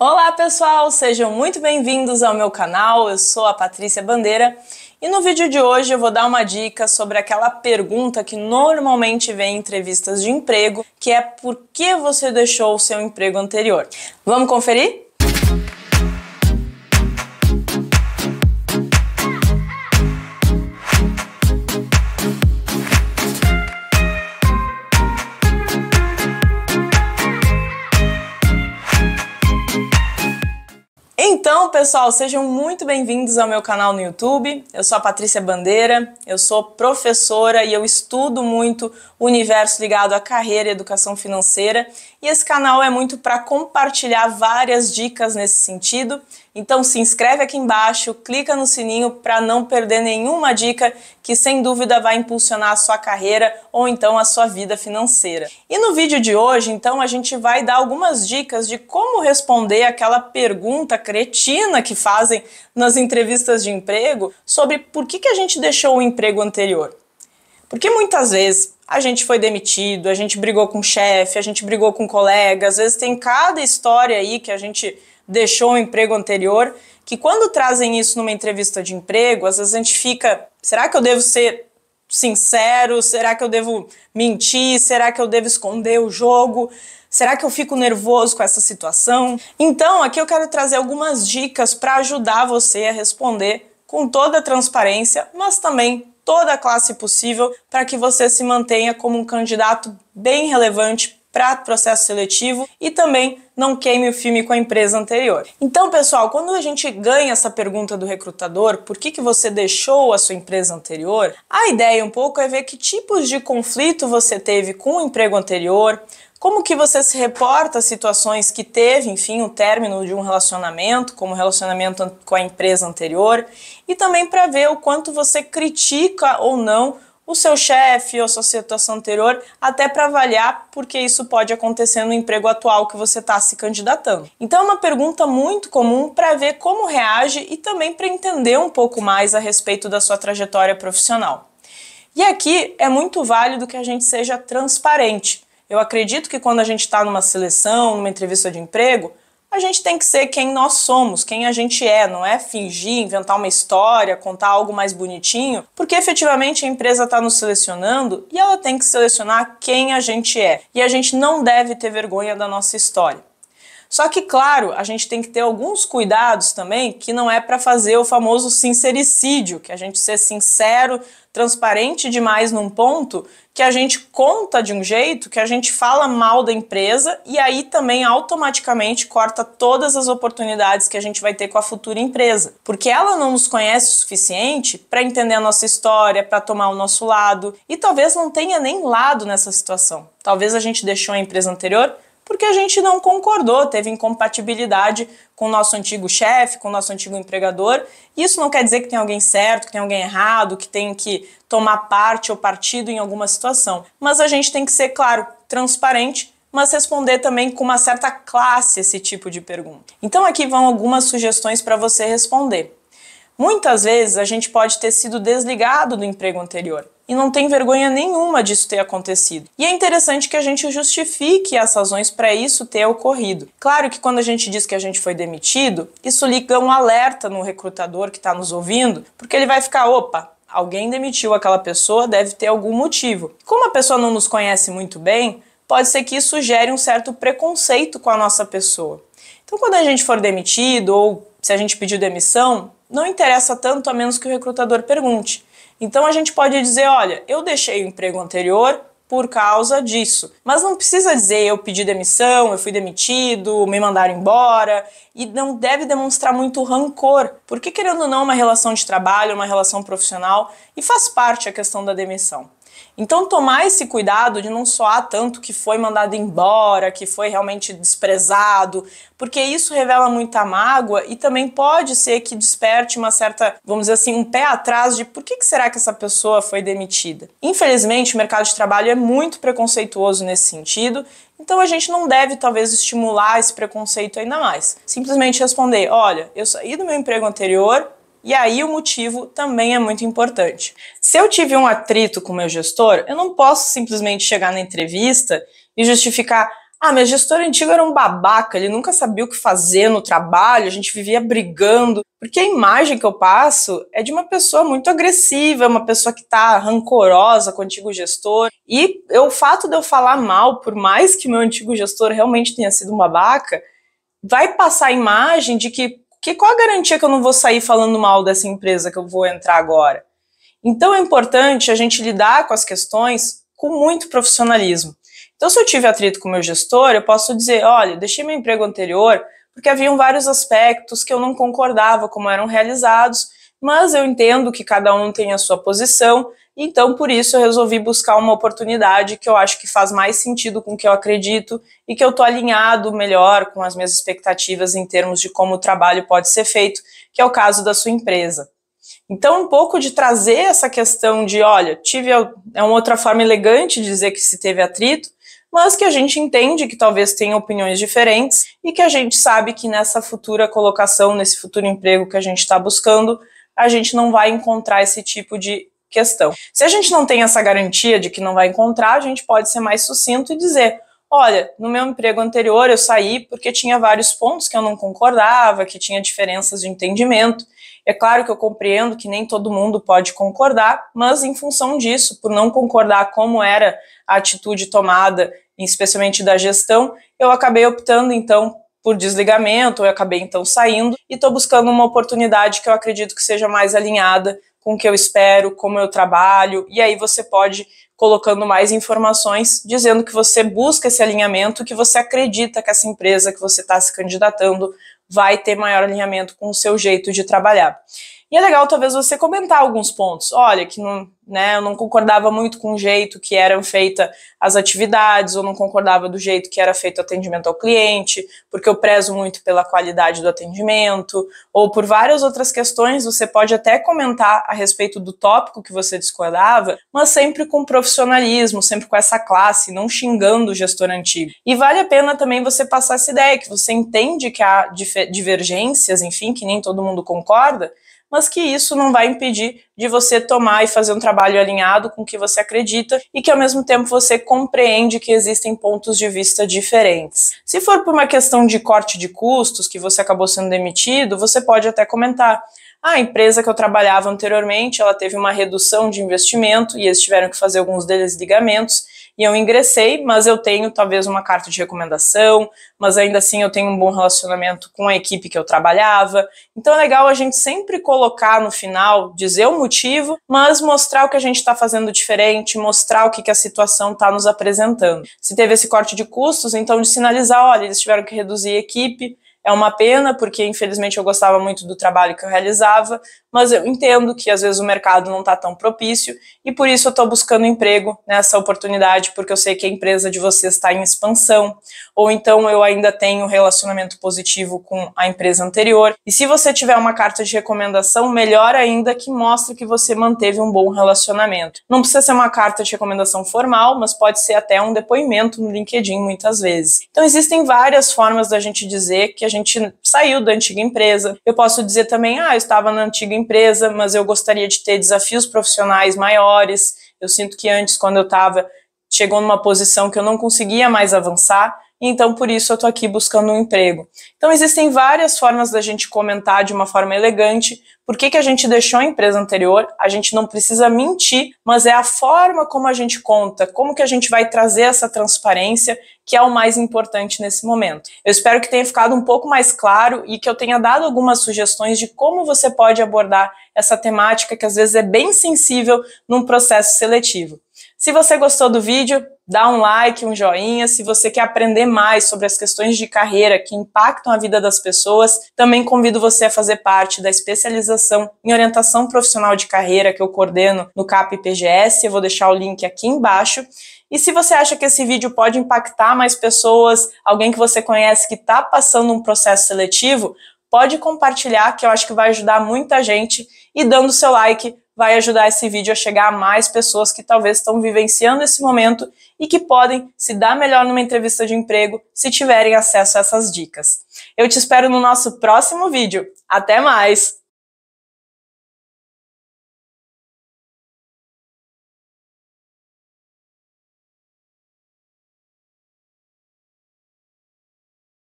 Olá pessoal, sejam muito bem-vindos ao meu canal, eu sou a Patrícia Bandeira e no vídeo de hoje eu vou dar uma dica sobre aquela pergunta que normalmente vem em entrevistas de emprego, que é por que você deixou o seu emprego anterior? Vamos conferir? Então, pessoal, sejam muito bem-vindos ao meu canal no YouTube. Eu sou a Patrícia Bandeira, eu sou professora e eu estudo muito o universo ligado à carreira e educação financeira. E esse canal é muito para compartilhar várias dicas nesse sentido. Então se inscreve aqui embaixo, clica no sininho para não perder nenhuma dica que sem dúvida vai impulsionar a sua carreira ou então a sua vida financeira. E no vídeo de hoje, então, a gente vai dar algumas dicas de como responder aquela pergunta cretina que fazem nas entrevistas de emprego sobre por que a gente deixou o emprego anterior. Porque muitas vezes a gente foi demitido, a gente brigou com o chefe, a gente brigou com o colega, às vezes tem cada história aí que a gente deixou o emprego anterior, que quando trazem isso numa entrevista de emprego, às vezes a gente fica, será que eu devo ser sincero? Será que eu devo mentir? Será que eu devo esconder o jogo? Será que eu fico nervoso com essa situação? Então, aqui eu quero trazer algumas dicas para ajudar você a responder com toda a transparência, mas também toda a classe possível para que você se mantenha como um candidato bem relevante para processo seletivo e também não queime o filme com a empresa anterior. Então, pessoal, quando a gente ganha essa pergunta do recrutador, por que você deixou a sua empresa anterior, a ideia um pouco é ver que tipos de conflito você teve com o emprego anterior, como que você se reporta a situações que teve, enfim, o término de um relacionamento, como o relacionamento com a empresa anterior, e também para ver o quanto você critica ou não o seu chefe ou a sua situação anterior, até para avaliar porque isso pode acontecer no emprego atual que você está se candidatando. Então é uma pergunta muito comum para ver como reage e também para entender um pouco mais a respeito da sua trajetória profissional. E aqui é muito válido que a gente seja transparente. Eu acredito que quando a gente está numa seleção, numa entrevista de emprego, a gente tem que ser quem nós somos, quem a gente é, não é fingir, inventar uma história, contar algo mais bonitinho, porque efetivamente a empresa está nos selecionando e ela tem que selecionar quem a gente é. E a gente não deve ter vergonha da nossa história. Só que, claro, a gente tem que ter alguns cuidados também, que não é para fazer o famoso sincericídio, que a gente ser sincero, transparente demais num ponto, que a gente conta de um jeito, que a gente fala mal da empresa e aí também automaticamente corta todas as oportunidades que a gente vai ter com a futura empresa. Porque ela não nos conhece o suficiente para entender a nossa história, para tomar o nosso lado e talvez não tenha nem lado nessa situação. Talvez a gente deixou a empresa anterior porque a gente não concordou, teve incompatibilidade com o nosso antigo chefe, com o nosso antigo empregador. Isso não quer dizer que tem alguém certo, que tem alguém errado, que tem que tomar parte ou partido em alguma situação. Mas a gente tem que ser, claro, transparente, mas responder também com uma certa classe esse tipo de pergunta. Então aqui vão algumas sugestões para você responder. Muitas vezes a gente pode ter sido desligado do emprego anterior e não tem vergonha nenhuma disso ter acontecido. E é interessante que a gente justifique as razões para isso ter ocorrido. Claro que quando a gente diz que a gente foi demitido, isso liga um alerta no recrutador que está nos ouvindo, porque ele vai ficar, opa, alguém demitiu aquela pessoa, deve ter algum motivo. Como a pessoa não nos conhece muito bem, pode ser que isso gere um certo preconceito com a nossa pessoa. Então quando a gente for demitido ou se a gente pediu demissão, não interessa tanto a menos que o recrutador pergunte. Então a gente pode dizer, olha, eu deixei o emprego anterior por causa disso. Mas não precisa dizer eu pedi demissão, eu fui demitido, me mandaram embora. E não deve demonstrar muito rancor, porque querendo ou não, uma relação de trabalho, uma relação profissional, e faz parte a questão da demissão. Então tomar esse cuidado de não soar tanto que foi mandado embora, que foi realmente desprezado, porque isso revela muita mágoa e também pode ser que desperte uma certa, vamos dizer assim, um pé atrás de por que será que essa pessoa foi demitida. Infelizmente o mercado de trabalho é muito preconceituoso nesse sentido, então a gente não deve talvez estimular esse preconceito ainda mais. Simplesmente responder, olha, eu saí do meu emprego anterior, e aí o motivo também é muito importante. Se eu tive um atrito com o meu gestor, eu não posso simplesmente chegar na entrevista e justificar, Ah, meu gestor antigo era um babaca, ele nunca sabia o que fazer no trabalho, a gente vivia brigando, porque a imagem que eu passo é de uma pessoa muito agressiva, uma pessoa que está rancorosa com o antigo gestor, e o fato de eu falar mal, por mais que meu antigo gestor realmente tenha sido um babaca, vai passar a imagem de que qual a garantia que eu não vou sair falando mal dessa empresa que eu vou entrar agora? Então é importante a gente lidar com as questões com muito profissionalismo. Então, se eu tive atrito com o meu gestor, eu posso dizer, olha, deixei meu emprego anterior porque haviam vários aspectos que eu não concordava como eram realizados, mas eu entendo que cada um tem a sua posição, então por isso eu resolvi buscar uma oportunidade que eu acho que faz mais sentido com o que eu acredito e que eu estou alinhado melhor com as minhas expectativas em termos de como o trabalho pode ser feito, que é o caso da sua empresa. Então, um pouco de trazer essa questão de, olha, é uma outra forma elegante de dizer que se teve atrito, mas que a gente entende que talvez tenha opiniões diferentes e que a gente sabe que nessa futura colocação, nesse futuro emprego que a gente está buscando, a gente não vai encontrar esse tipo de questão. Se a gente não tem essa garantia de que não vai encontrar, a gente pode ser mais sucinto e dizer, olha, no meu emprego anterior eu saí porque tinha vários pontos que eu não concordava, que tinha diferenças de entendimento. É claro que eu compreendo que nem todo mundo pode concordar, mas em função disso, por não concordar como era a atitude tomada, especialmente da gestão, eu acabei optando então por desligamento, eu acabei então saindo e estou buscando uma oportunidade que eu acredito que seja mais alinhada com o que eu espero, como eu trabalho, e aí você pode colocando mais informações, dizendo que você busca esse alinhamento, que você acredita que essa empresa que você está se candidatando vai ter maior alinhamento com o seu jeito de trabalhar. E é legal talvez você comentar alguns pontos. Olha, que não, eu não concordava muito com o jeito que eram feitas as atividades, ou não concordava do jeito que era feito o atendimento ao cliente, porque eu prezo muito pela qualidade do atendimento, ou por várias outras questões, você pode até comentar a respeito do tópico que você discordava, mas sempre com profissionalismo, sempre com essa classe, não xingando o gestor antigo. E vale a pena também você passar essa ideia, que você entende que há divergências, enfim, que nem todo mundo concorda, mas que isso não vai impedir de você tomar e fazer um trabalho alinhado com o que você acredita e que ao mesmo tempo você compreende que existem pontos de vista diferentes. Se for por uma questão de corte de custos, que você acabou sendo demitido, você pode até comentar, a empresa que eu trabalhava anteriormente, ela teve uma redução de investimento e eles tiveram que fazer alguns desligamentos, e eu ingressei, mas eu tenho talvez uma carta de recomendação, mas ainda assim eu tenho um bom relacionamento com a equipe que eu trabalhava. Então é legal a gente sempre colocar no final, dizer o motivo, mas mostrar o que a gente está fazendo diferente, mostrar o que a situação está nos apresentando. Se teve esse corte de custos, então de sinalizar, olha, eles tiveram que reduzir a equipe, é uma pena, porque infelizmente eu gostava muito do trabalho que eu realizava, mas eu entendo que às vezes o mercado não está tão propício e por isso eu estou buscando emprego nessa oportunidade, porque eu sei que a empresa de vocês está em expansão, ou então eu ainda tenho um relacionamento positivo com a empresa anterior. E se você tiver uma carta de recomendação, melhor ainda, que mostre que você manteve um bom relacionamento. Não precisa ser uma carta de recomendação formal, mas pode ser até um depoimento no LinkedIn muitas vezes. Então existem várias formas da gente dizer que a gente saiu da antiga empresa. Eu posso dizer também, eu estava na antiga empresa, mas eu gostaria de ter desafios profissionais maiores. Eu sinto que antes, quando eu estava, chegou numa posição que eu não conseguia mais avançar, então por isso eu estou aqui buscando um emprego. Então existem várias formas da gente comentar de uma forma elegante por que a gente deixou a empresa anterior. A gente não precisa mentir, mas é a forma como a gente conta, como que a gente vai trazer essa transparência, que é o mais importante nesse momento. Eu espero que tenha ficado um pouco mais claro e que eu tenha dado algumas sugestões de como você pode abordar essa temática que às vezes é bem sensível num processo seletivo. Se você gostou do vídeo, dá um like, um joinha. Se você quer aprender mais sobre as questões de carreira que impactam a vida das pessoas, também convido você a fazer parte da especialização em orientação profissional de carreira que eu coordeno no CAP PGS. Eu vou deixar o link aqui embaixo. E se você acha que esse vídeo pode impactar mais pessoas, alguém que você conhece que está passando um processo seletivo, pode compartilhar, que eu acho que vai ajudar muita gente, e dando seu like vai ajudar esse vídeo a chegar a mais pessoas que talvez estão vivenciando esse momento e que podem se dar melhor numa entrevista de emprego se tiverem acesso a essas dicas. Eu te espero no nosso próximo vídeo. Até mais!